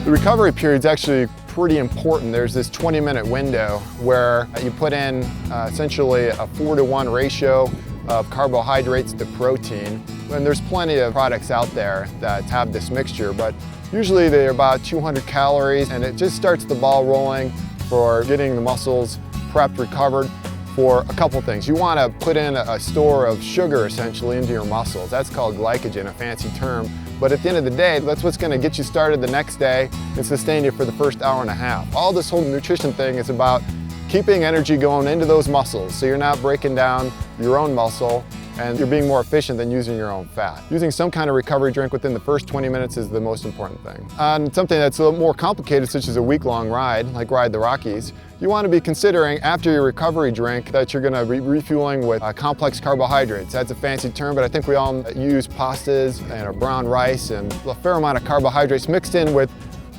The recovery period is actually pretty important. There's this 20-minute window where you put in essentially a 4-to-1 ratio of carbohydrates to protein. And there's plenty of products out there that have this mixture, but usually they're about 200 calories, and it just starts the ball rolling for getting the muscles prepped, recovered for a couple things. You want to put in a store of sugar essentially into your muscles. That's called glycogen, a fancy term. But at the end of the day, that's what's going to get you started the next day and sustain you for the first hour and a half. All this whole nutrition thing is about keeping energy going into those muscles so you're not breaking down your own muscle and you're being more efficient than using your own fat. Using some kind of recovery drink within the first 20 minutes is the most important thing. On something that's a little more complicated, such as a week-long ride, like Ride the Rockies, you want to be considering after your recovery drink that you're going to be refueling with complex carbohydrates. That's a fancy term, but I think we all use pastas and brown rice and a fair amount of carbohydrates mixed in with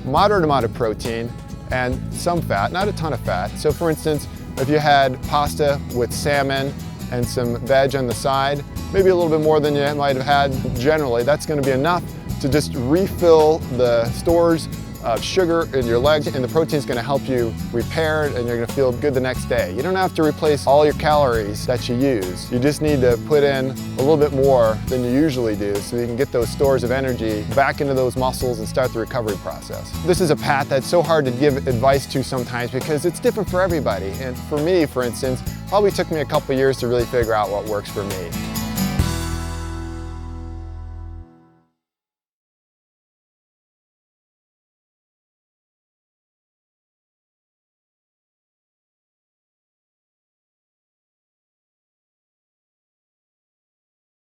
moderate amount of protein and some fat, not a ton of fat. So for instance, if you had pasta with salmon and some veg on the side, maybe a little bit more than you might have had generally, that's going to be enough to just refill the stores of sugar in your legs, and the protein is going to help you repair it and you're going to feel good the next day. You don't have to replace all your calories that you use. You just need to put in a little bit more than you usually do so you can get those stores of energy back into those muscles and start the recovery process. This is a path that's so hard to give advice to sometimes because it's different for everybody. And for me, for instance, probably took me a couple years to really figure out what works for me.